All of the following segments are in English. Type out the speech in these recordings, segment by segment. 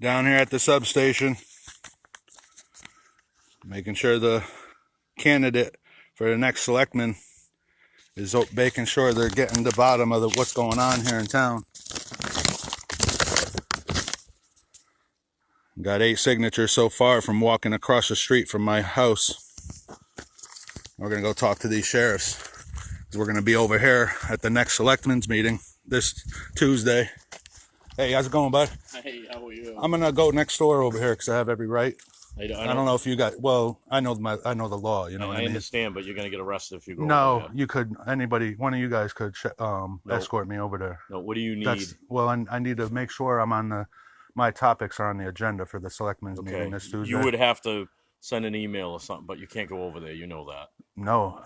Down here at the substation, making sure the candidate for the next selectman is making sure they're getting to the bottom of what's going on here in town. Got 8 signatures so far from walking across the street from my house. We're going to go talk to these sheriffs. We're going to be over here at the next selectmen's meeting this Tuesday. Hey, how's it going, bud? Hey, how are you? I'm going to go next door over here because I have every right. I don't know if you got, well, I know the law, you know what I mean? I understand, but you're going to get arrested if you go No, over there. you could, one of you guys could escort me over there. No, what do you need? Well, I need to make sure I'm on my topics are on the agenda for the selectmen's meeting this Tuesday. You would have to send an email or something, but you can't go over there. You know that. No,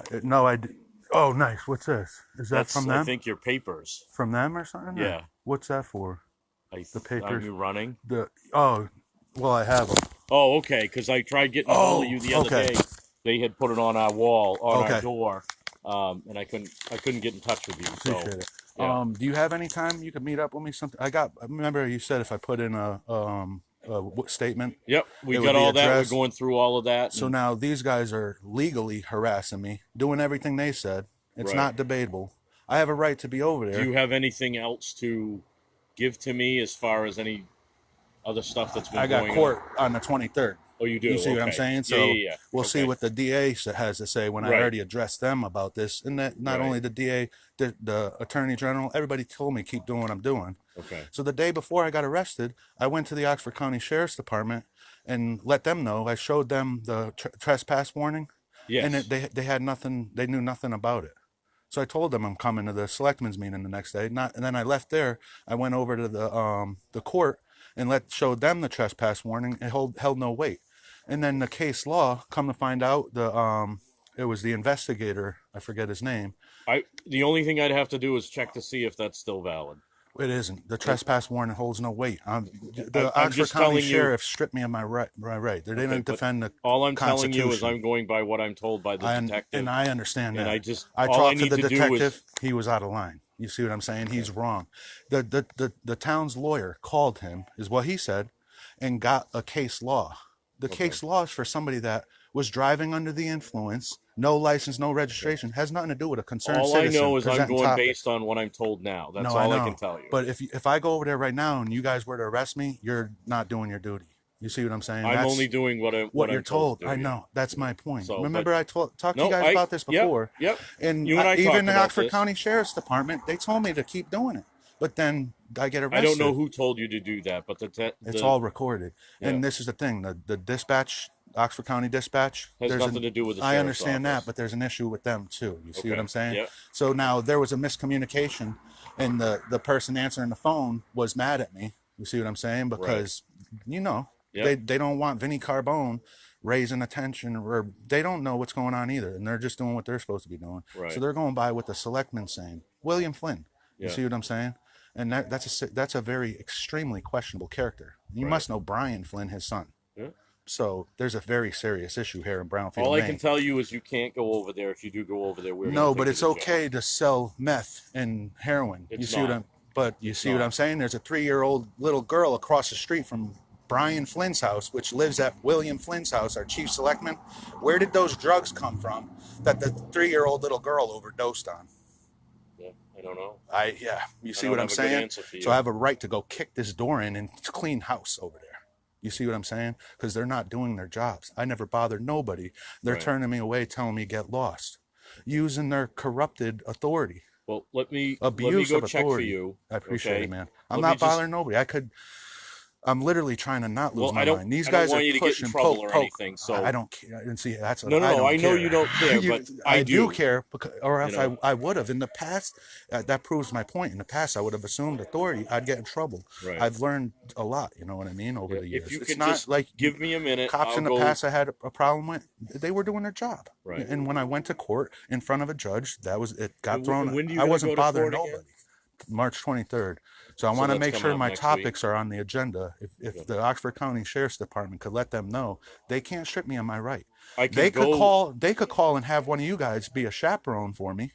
oh, nice. What's this? Is that from them? I think your papers. From them or something? Yeah. What's that for? The papers. Are you running? Well, I have them. Oh, okay. Because I tried getting a hold of you the other day. They had put it on our wall, on our door, and I couldn't get in touch with you. So, appreciate it. Yeah. Do you have any time you could meet up with me? I remember you said if I put in a statement. Yep, we got all that. We're going through all of that. So now these guys are legally harassing me, doing everything they said. It's not debatable. I have a right to be over there. Do you have anything else to give to me as far as any other stuff that's been going on? I got court on the 23rd. Oh, you do? You see what I'm saying? So we'll see what the DA has to say when I already addressed them about this. And that not only the DA, the Attorney General, everybody told me keep doing what I'm doing. Okay. So the day before I got arrested, I went to the Oxford County Sheriff's Department and let them know. I showed them the trespass warning. Yes. And they had nothing. They knew nothing about it. So I told them I'm coming to the selectmen's meeting the next day. And then I left there. I went over to the court and showed them the trespass warning. It held no weight. And then the case law, come to find out, it was the investigator. I forget his name. The only thing I'd have to do is check to see if that's still valid. It isn't. The trespass warning holds no weight. The Oxford County Sheriff stripped me of my right. They didn't defend the all I'm Constitution. telling you is I'm going by what I'm told by the detective. And I understand that. And I talked to the detective. He was out of line. You see what I'm saying? He's wrong. The town's lawyer called him, is what he said, and got a case law. The case law is for somebody that was driving under the influence, no license, no registration, has nothing to do with a concerned citizen. All I know is I'm going based on what I'm told now. That's all I can tell you. But if I go over there right now and you guys were to arrest me, you're not doing your duty. You see what I'm saying? I'm only doing what you're I'm told. I know. That's my point. So, remember, I talked to you guys about this before. Yep. And you and I even the Oxford County Sheriff's Department, they told me to keep doing it. But then I get arrested. I don't know who told you to do that, but it's all recorded. Yeah. And this is the thing: the dispatch, Oxford County Dispatch, has nothing to do with the I understand office. that, but there's an issue with them too. You see what I'm saying? Yep. So now there was a miscommunication, and the person answering the phone was mad at me. You see what I'm saying? Because they don't want Vinnie Carbone raising attention, or they don't know what's going on either, and they're just doing what they're supposed to be doing. Right. So they're going by what the selectman's saying. William Flynn. You see what I'm saying? And that's a very extremely questionable character. You must know Brian Flynn, his son. Yeah. So there's a very serious issue here in Brownfield, All I Maine. can tell you is you can't go over there. If you do go over there, but it's okay to sell meth and heroin. You see what I'm saying? There's a 3-year-old little girl across the street from Brian Flynn's house, which lives at William Flynn's house, our chief selectman. Where did those drugs come from that the 3-year-old little girl overdosed on? I don't know. You see what I'm saying? So I have a right to go kick this door in and clean house over there. You see what I'm saying? Because they're not doing their jobs. I never bothered nobody. They're turning me away, telling me get lost, using their corrupted authority. Well, let me go check for you. I appreciate it, man. I'm not bothering nobody. I'm literally trying to not lose my mind. These guys are pushing trouble or anything. So I don't care. And see, that's what I know you don't care, but I do care, or else I would have in the past. That proves my point. In the past, I would have assumed authority. I'd get in trouble. Right. I've learned a lot. You know what I mean over the years. If you it's could not just like give me a minute. Cops in the past I had a problem with. They were doing their job. Right. And when I went to court in front of a judge, it got thrown. When do you I wasn't bothering nobody. Again? March 23rd. So I want to make sure my topics are on the agenda. If the Oxford County Sheriff's Department could let them know, they can't strip me of my right. They could call and have one of you guys be a chaperone for me.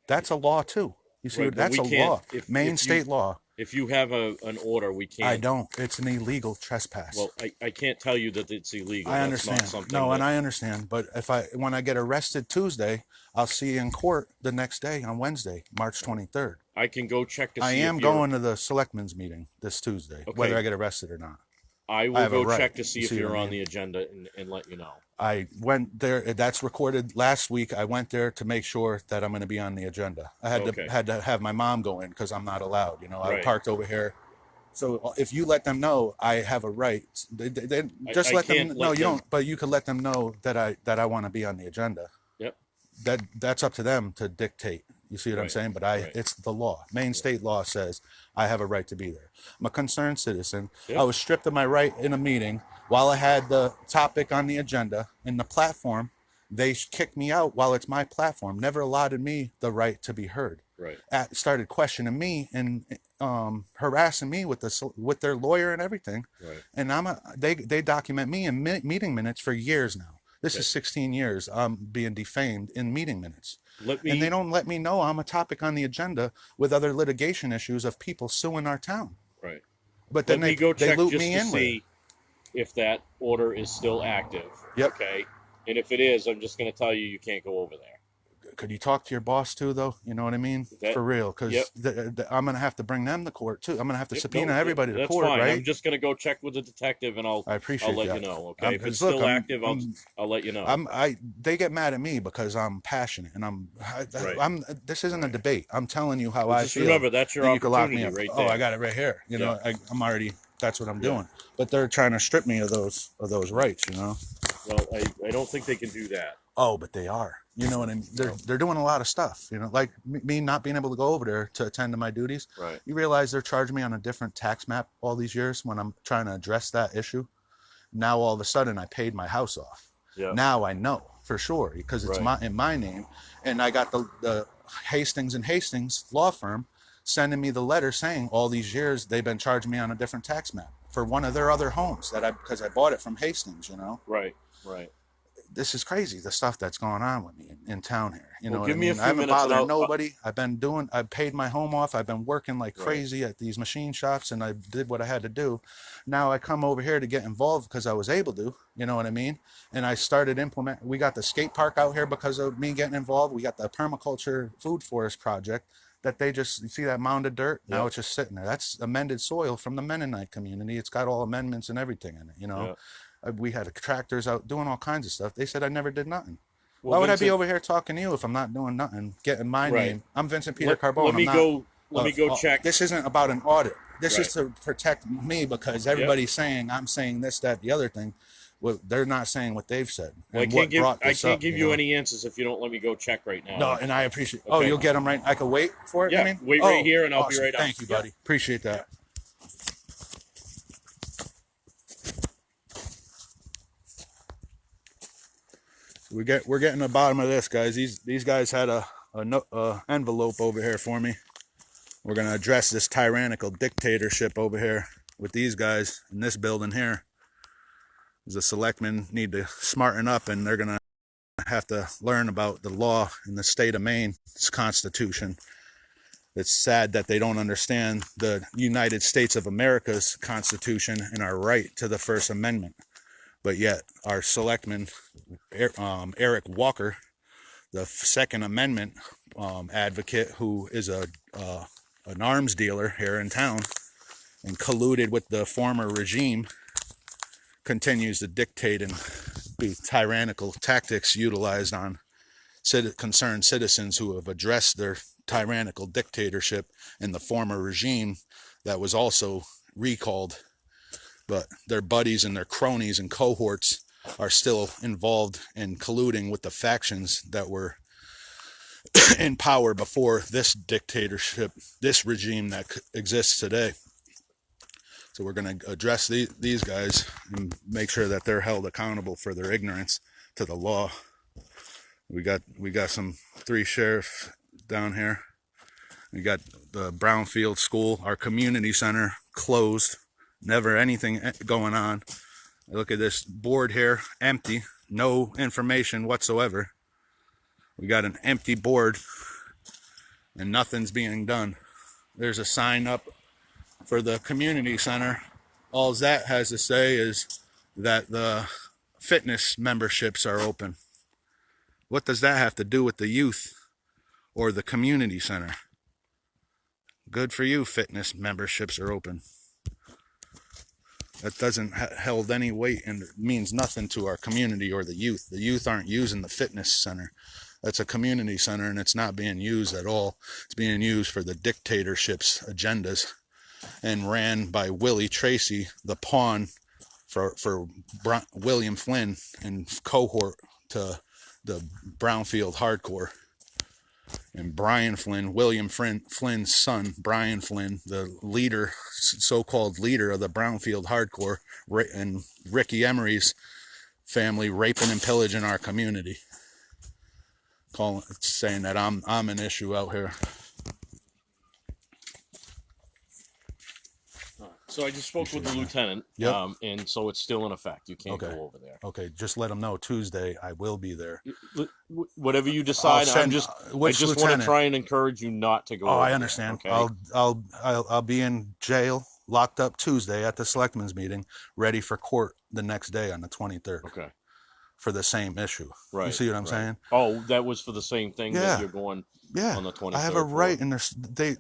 That's a law too. You see, that's a law. Maine state law. If you have an order, we can't. I don't. It's an illegal trespass. Well, I can't tell you that it's illegal. I That's understand. not something. No, that, and I understand. But when I get arrested Tuesday, I'll see you in court the next day on Wednesday, March 23rd. I can go check to see. I am if you're, going to the selectmen's meeting this Tuesday, Okay. whether I get arrested or not. I will have a go right. check to see You if see what you're I on mean? the agenda and let you know. I went there. That's recorded last week. I went there to make sure that I'm going to be on the agenda. I had Okay. to have my mom go in because I'm not allowed. You know, I Right. parked over here. So if you let them know I have a right, they just I let them. can't No, let you them- don't. But you can let them know that I want to be on the agenda. Yep. That's up to them to dictate. You see what I'm Right. saying? But Right. it's the law. Maine state law says I have a right to be there. I'm a concerned citizen. Yep. I was stripped of my right in a meeting while I had the topic on the agenda in the platform. They kicked me out while it's my platform. Never allotted me the right to be heard. Right. Started questioning me and harassing me with their lawyer and everything. Right. And they document me in meeting minutes for years now. This is 16 years I'm being defamed in meeting minutes. And they don't let me know I'm a topic on the agenda with other litigation issues of people suing our town. Right. But then Let me go they check loop just me to in with it. see if that order is still active. Yep. Okay. And if it is, I'm just going to tell you can't go over there. Could you talk to your boss too, though? You know what I mean? For real, because Yep. I'm gonna have to bring them to court too. I'm gonna have to Yep, subpoena no, everybody to that's court, fine. right? I'm just going to go check with the detective, and I appreciate I'll let that. you know. Okay. If it's Look, still active, I'll let you know. They get mad at me because I'm passionate and Right. this isn't a debate. I'm telling you how Well, I just feel. remember, that's your and you can lock me opportunity up. right there. Oh, I got it right here. You know, Yeah. I'm already. That's what I'm Yeah. doing. But they're trying to strip me of those rights. You know. Well, I don't think they can do that. Oh, but they are. You know what I mean? They're doing a lot of stuff. You know, like me not being able to go over there to attend to my duties. Right. You realize they're charging me on a different tax map all these years when I'm trying to address that issue. Now all of a sudden I paid my house off. Yeah. Now I know for sure because it's Right. in my name, and I got the Hastings and Hastings law firm sending me the letter saying all these years they've been charging me on a different tax map for one of their other homes because I bought it from Hastings. You know. Right. Right. This is crazy, the stuff that's going on with me in town here. You know Well, give what I me a mean? few I haven't minutes and bothered I'll- nobody. I've paid my home off. I've been working like Right. crazy at these machine shops, and I did what I had to do. Now I come over here to get involved because I was able to, you know what I mean? And I started we got the skate park out here because of me getting involved. We got the permaculture food forest project that you see that mound of dirt? Now Yeah. it's just sitting there. That's amended soil from the Mennonite community. It's got all amendments and everything in it, you know? Yeah. We had tractors out doing all kinds of stuff. They said I never did nothing. Well, Why would I Vincent- be over here talking to you if I'm not doing nothing? Getting my Right. name. I'm Vincent Peter Let Carbone. me go check. This isn't about an audit. This Right. is to protect me because everybody's saying I'm saying this, that, the other thing. Well, they're not saying what they've said. Well, I and can't what give brought I this can't up, give you know? any answers if you don't let me go check right now. No, and I appreciate. Oh, Okay. you'll get them right. I can wait for it. Yeah, you mean? wait right here and I'll be awesome. right out. Thank you, buddy. Yeah. Appreciate that. We're getting to the bottom of this, guys. These guys had a envelope over here for me. We're gonna address this tyrannical dictatorship over here with these guys in this building here. The selectmen need to smarten up, and they're gonna have to learn about the law in the state of Maine, its constitution. It's sad that they don't understand the United States of America's constitution and our right to the First Amendment. But yet our selectman, Eric Walker, the Second Amendment advocate, who is an arms dealer here in town and colluded with the former regime, continues to dictate and be tyrannical tactics utilized on concerned citizens who have addressed their tyrannical dictatorship in the former regime that was also recalled. But their buddies and their cronies and cohorts are still involved in colluding with the factions that were in power before this dictatorship, this regime that exists today. So we're going to address these guys and make sure that they're held accountable for their ignorance to the law. We got some 3 sheriffs down here. We got the Brownfield School, our community center, closed. Never anything going on. Look at this board here, empty, no information whatsoever. We got an empty board and nothing's being done. There's a sign up for the community center, all that has to say is that the fitness memberships are open. What does that have to do with the youth or the community center? Good for you, fitness memberships are open. That doesn't held any weight and means nothing to our community or the youth. The youth aren't using the fitness center. That's a community center, and it's not being used at all. It's being used for the dictatorship's agendas and ran by Willie Tracy, the pawn for William Flynn and cohort to the Brownfield Hardcore. And Brian Flynn, William Flynn's son, Brian Flynn, the leader, so-called leader of the Brownfield Hardcore, and Ricky Emery's family raping and pillaging our community. Saying that I'm an issue out here. So I just spoke with the lieutenant, Yep. And so it's still in effect. You can't go over there. Okay, just let them know Tuesday I will be there. Whatever you decide, I just want to try and encourage you not to go. Oh, over I understand. There, okay? I'll be in jail, locked up Tuesday at the selectmen's meeting, ready for court the next day on the 23rd. Okay. For the same issue. Right. You see what I'm saying? Oh, that was for the same thing that you're going. Yeah, on the 23rd. I have a right, and they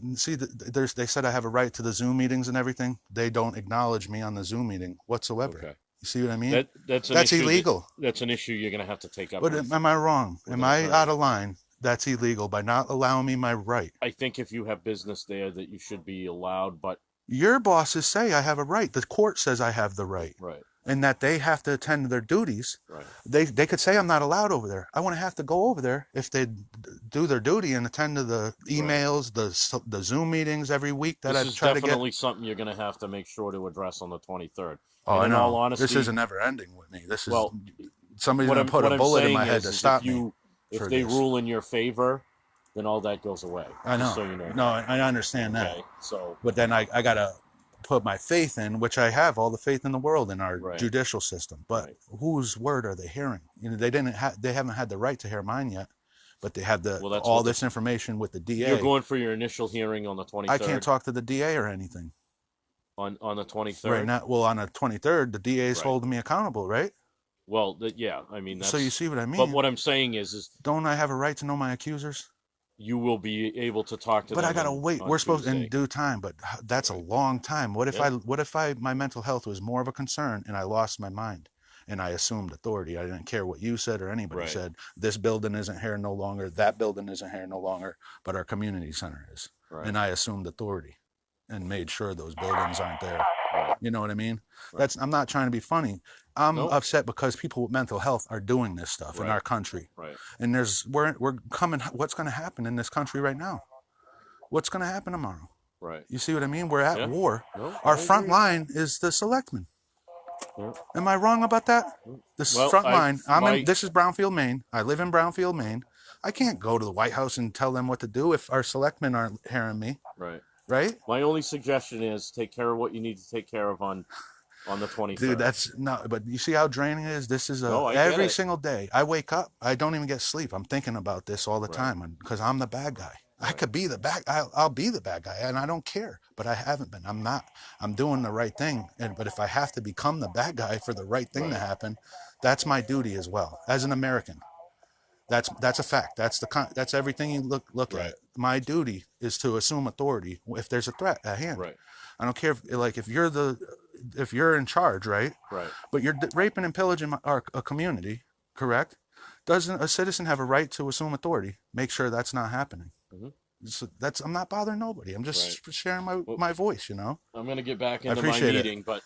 said I have a right to the Zoom meetings and everything. They don't acknowledge me on the Zoom meeting whatsoever. Okay. You see what I mean? That's illegal. That's an issue you're going to have to take up. But am I wrong? Am I out of line? That's illegal by not allowing me my right. I think if you have business there, that you should be allowed. But your bosses say I have a right. The court says I have the right. Right. And that they have to attend to their duties. Right. They could say I'm not allowed over there. I wouldn't have to go over there if they do their duty and attend to the emails, the Zoom meetings every week that I try to get. This is definitely something you're going to have to make sure to address on the 23rd. Oh, and I know. In all honesty, this isn't never ending with me. This is somebody's going to put a bullet in my head to stop me. If they rule in your favor, then all that goes away. I know. So you know. No, I understand that. Okay, so, but then I got to put my faith in, which I have all the faith in the world in our judicial system. But whose word are they hearing? You know, they haven't had the right to hear mine yet, but they have all this information with the DA. You're going for your initial hearing on the 23rd. I can't talk to the DA or anything. On the 23rd. Right now, well, on the 23rd, the DA is holding me accountable, right? Well, yeah, I mean, so you see what I mean. But what I'm saying is don't I have a right to know my accusers? You will be able to talk to them. But I gotta wait. We're supposed in due time, but that's a long time. What if my mental health was more of a concern and I lost my mind and I assumed authority? I didn't care what you said or anybody said. This building isn't here no longer. That building isn't here no longer. But our community center is, and I assumed authority and made sure those buildings aren't there. You know what I mean? I'm not trying to be funny. I'm upset because people with mental health are doing this stuff in our country. Right. And we're coming. What's going to happen in this country right now? What's going to happen tomorrow? Right. You see what I mean? We're at war. Our front line is the selectmen. Am I wrong about that? This front line. This is Brownfield, Maine. I live in Brownfield, Maine. I can't go to the White House and tell them what to do if our selectmen aren't hearing me. Right. Right? My only suggestion is take care of what you need to take care of on the 23rd. Dude, that's not. But you see how draining it is. This is every single day. I wake up. I don't even get sleep. I'm thinking about this all the time because I'm the bad guy. I could be the bad. I'll be the bad guy, and I don't care. But I haven't been. I'm not. I'm doing the right thing. But if I have to become the bad guy for the right thing to happen, that's my duty as well as an American. That's a fact. That's everything you look at. My duty is to assume authority if there's a threat at hand. Right. I don't care if you're in charge, right? Right. But you're raping and pillaging a community, correct? Doesn't a citizen have a right to assume authority? Make sure that's not happening. So I'm not bothering nobody. I'm just sharing my voice, you know. I'm gonna get back into my meeting, but.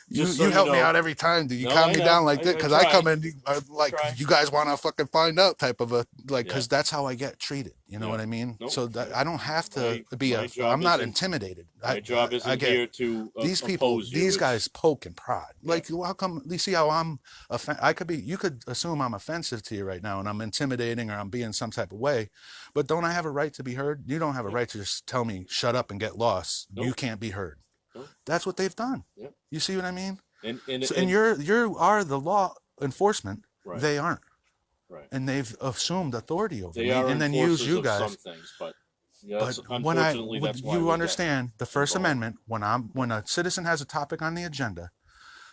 You help me out every time. Do you calm me down like this? Because I come in like you guys want to fucking find out type of a because that's how I get treated. You know what I mean? Nope. So that I don't have to be I'm not intimidated. My job isn't here to these people. These guys poke and prod. Like how come? You see how I'm? You could assume I'm offensive to you right now, and I'm intimidating or I'm being some type of way. But don't I have a right to be heard? You don't have a right to just tell me shut up and get lost. Nope. You can't be heard. That's what they've done. Yep. You see what I mean? And you are the law enforcement. Right. They aren't. Right. And they've assumed authority over me, and then use you guys. Some things, but Yeah, But unfortunately, that's why you we understand the First involved. Amendment, when a citizen has a topic on the agenda,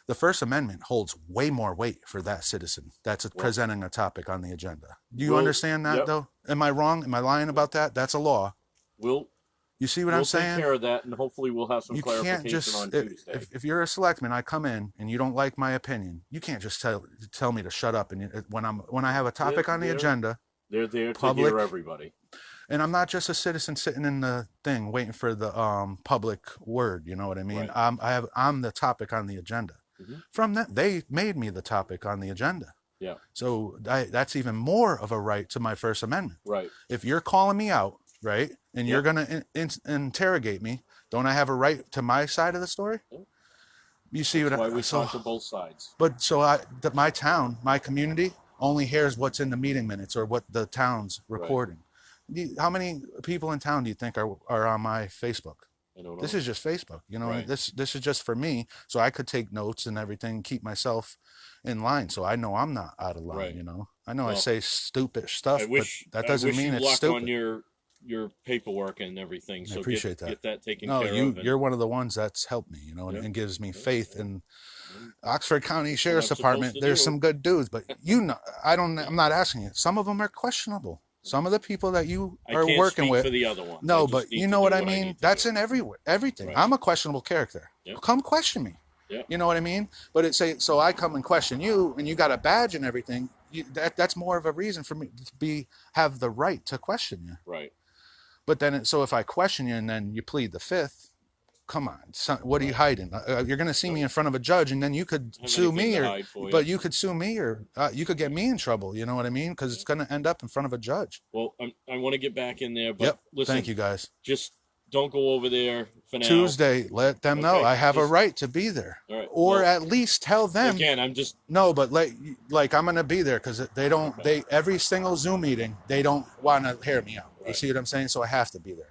the First Amendment holds way more weight for that citizen that's presenting a topic on the agenda. Do you understand that, Yep. though? Am I wrong? Am I lying about that? That's a law. We'll You see what I'm take saying? care of that, and hopefully we'll have some You can't clarification on just, Tuesday. if you're a selectman, I come in and you don't like my opinion, you can't just tell me to shut up. And when I have a topic on the agenda, They're there public, to hear everybody. and I'm not just a citizen sitting in the thing waiting for the public word. You know what I mean? Right. I'm the topic on the agenda. From that, they made me the topic on the agenda. Yeah. So that's even more of a right to my First Amendment. Right. If you're calling me out, right, and you're gonna interrogate me, don't I have a right to my side of the story? You see That's what why we talk to both sides. But my town, my community only hears what's in the meeting minutes or what the town's recording. Right. How many people in town do you think are on my Facebook? I don't know. This is just Facebook, you know. Right. This is just for me, so I could take notes and everything, keep myself in line, so I know I'm not out of line. Right. You know, I know I say stupid stuff, but that doesn't mean it's luck stupid. On your paperwork and everything. So I appreciate that. Get that taken care of. You're one of the ones that's helped me, you know, and gives me faith in Oxford County Sheriff's Department. There's some good dudes, but I'm not asking you. Some of them are questionable. Some of the people that you are working with. For the other one. No, but you know what I mean? That's in everything. Right. I'm a questionable character. Yep. Come question me. Yep. You know what I mean? But so I come and question you, and you got a badge and everything. That's more of a reason for me to have the right to question you. Right. But then, so if I question you and then you plead the fifth, come on, what are you hiding? You're going to see me in front of a judge, and then you could sue me, you could sue me, or you could get me in trouble. You know what I mean? Because it's going to end up in front of a judge. Well, I want to get back in there, but listen, thank you guys. Just don't go over there for now. Tuesday, let them know I have a right to be there, or at least tell them. Again, I'm just but like I'm going to be there because every single Zoom meeting they don't want to hear me out. Right. You see what I'm saying? So I have to be there.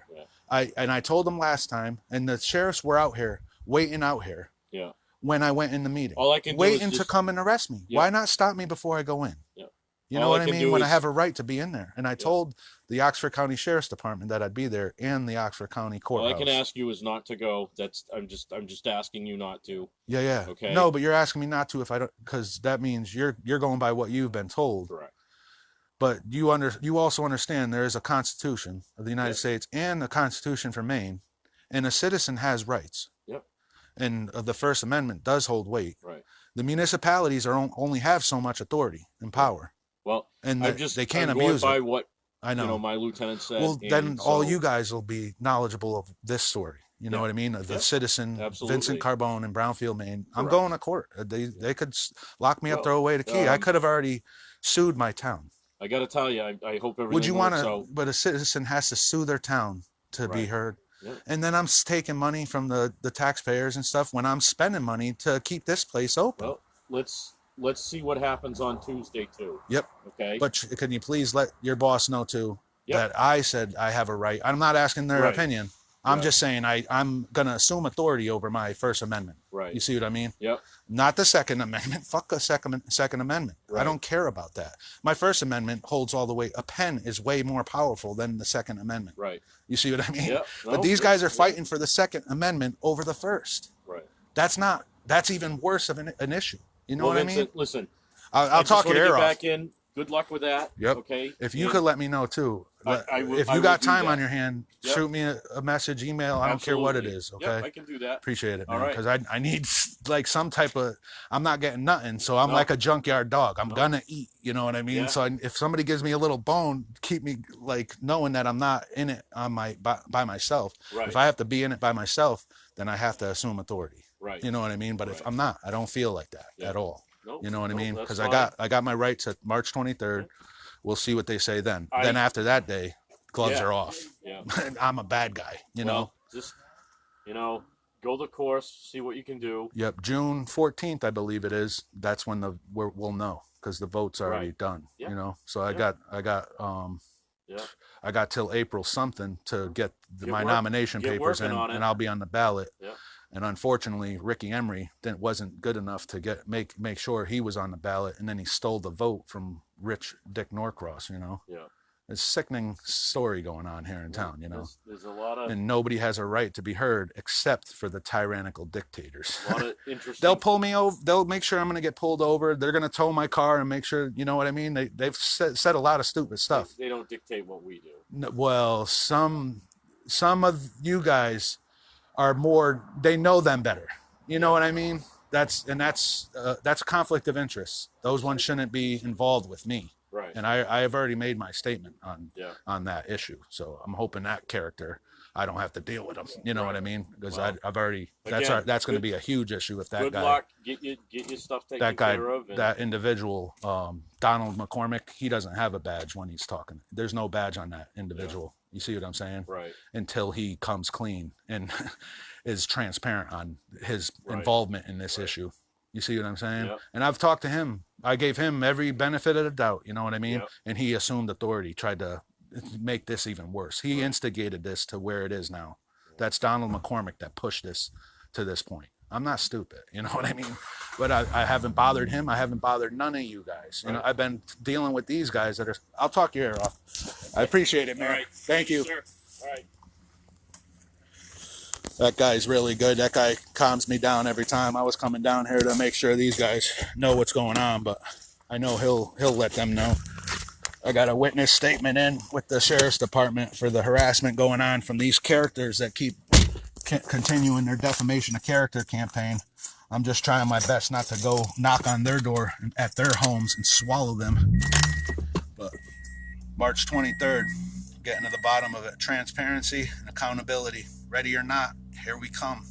I told them last time, and the sheriffs were waiting out here. Yeah. When I went in the meeting, all I can waiting to come and arrest me. Why not stop me before I go in? Yeah. You know what I mean? When I have a right to be in there, and I told the Oxford County Sheriff's Department that I'd be there, and the Oxford County Courthouse. All I can ask you is not to go. I'm just asking you not to. Yeah. Okay. No, but you're asking me not to if I don't, because that means you're going by what you've been told. Correct. But you also understand there is a Constitution of the United States and a Constitution for Maine, and a citizen has rights. Yep. And the First Amendment does hold weight. Right. The municipalities only have so much authority and power. Well, and they can't abuse it. What I know. My lieutenant said. Well, then all you guys will be knowledgeable of this story. You know what I mean? The citizen, Vincent Carbone in Brownfield, Maine. I'm going to court. They could lock me up, throw away the key. I could have already sued my town. I got to tell you, I hope everything. Would you want to? But a citizen has to sue their town to be heard. Yep. And then I'm taking money from the taxpayers and stuff when I'm spending money to keep this place open. Well, let's see what happens on Tuesday too. Yep. Okay. But can you please let your boss know too that I said I have a right? I'm not asking their opinion. I'm just saying I'm going to assume authority over my First Amendment. Right. You see what I mean? Yep. Not the Second Amendment. Fuck the Second Amendment. Right. I don't care about that. My First Amendment holds all the weight. A pen is way more powerful than the Second Amendment. Right. You see what I mean? Yep. No, but these guys are fighting for the Second Amendment over the First. Right. That's even worse of an issue. You know what I mean? Listen, I'll talk your ear off. Back in. Good luck with that. Yep. Okay. If you could let me know too. If you got time on your hand, shoot me a message, email. I don't care what it is. Okay. Yep, I can do that. Appreciate it, man. Because I need like some type of. I'm not getting nothing, so I'm like a junkyard dog. I'm gonna eat. You know what I mean? Yeah. So if somebody gives me a little bone, keep me like knowing that I'm not in it on by myself. Right. If I have to be in it by myself, then I have to assume authority. Right. You know what I mean? But if I'm not, I don't feel like that at all. Nope, you know what I mean? Because I got my rights at March 23rd. We'll see what they say then. Then after that day, gloves are off. Yeah. I'm a bad guy, you know. Just go the course, see what you can do. Yep, June 14th, I believe it is. That's when we'll know because the vote's already done. Yeah. You know, so I got till April something to get my nomination papers in, and I'll be on the ballot. Yeah. And unfortunately, Ricky Emery wasn't good enough to make sure he was on the ballot, and then he stole the vote from Rich Dick Norcross, you know. Yeah. It's a sickening story going on here in town, you know. There's a lot of, and nobody has a right to be heard except for the tyrannical dictators. a lot of interesting. They'll pull me over. They'll make sure I'm going to get pulled over. They're going to tow my car and make sure, you know what I mean? They've said a lot of stupid stuff. They don't dictate what we do. No, well, some of you guys are more, they know them better. You know what I mean? That's a conflict of interest. Those ones shouldn't be involved with me. Right. And I have already made my statement Yeah. on that issue. So I'm hoping that character, I don't have to deal with him. You know what I mean? Because Well, I've already, again, that's going to be a huge issue if that Good guy, luck. Get your stuff taken that guy, care of. And that individual, Donald McCormick, he doesn't have a badge when he's talking. There's no badge on that individual. You see what I'm saying? Right. Until he comes clean and is transparent on his Right. involvement in this issue. You see what I'm saying? Yep. And I've talked to him. I gave him every benefit of the doubt. You know what I mean? Yep. And he assumed authority, tried to make this even worse. He instigated this to where it is now. That's Donald McCormick that pushed this to this point. I'm not stupid. You know what I mean? But I haven't bothered him. I haven't bothered none of you guys. You know, I've been dealing with these guys that are, I'll talk your ear off. I appreciate it, man. All right. Thank you. Sir. All right. That guy's really good. That guy calms me down every time. I was coming down here to make sure these guys know what's going on, but I know he'll let them know. I got a witness statement in with the sheriff's department for the harassment going on from these characters that keep continuing their defamation of character campaign. I'm just trying my best not to go knock on their door at their homes and swallow them. But March 23rd, getting to the bottom of it. Transparency and accountability. Ready or not, here we come.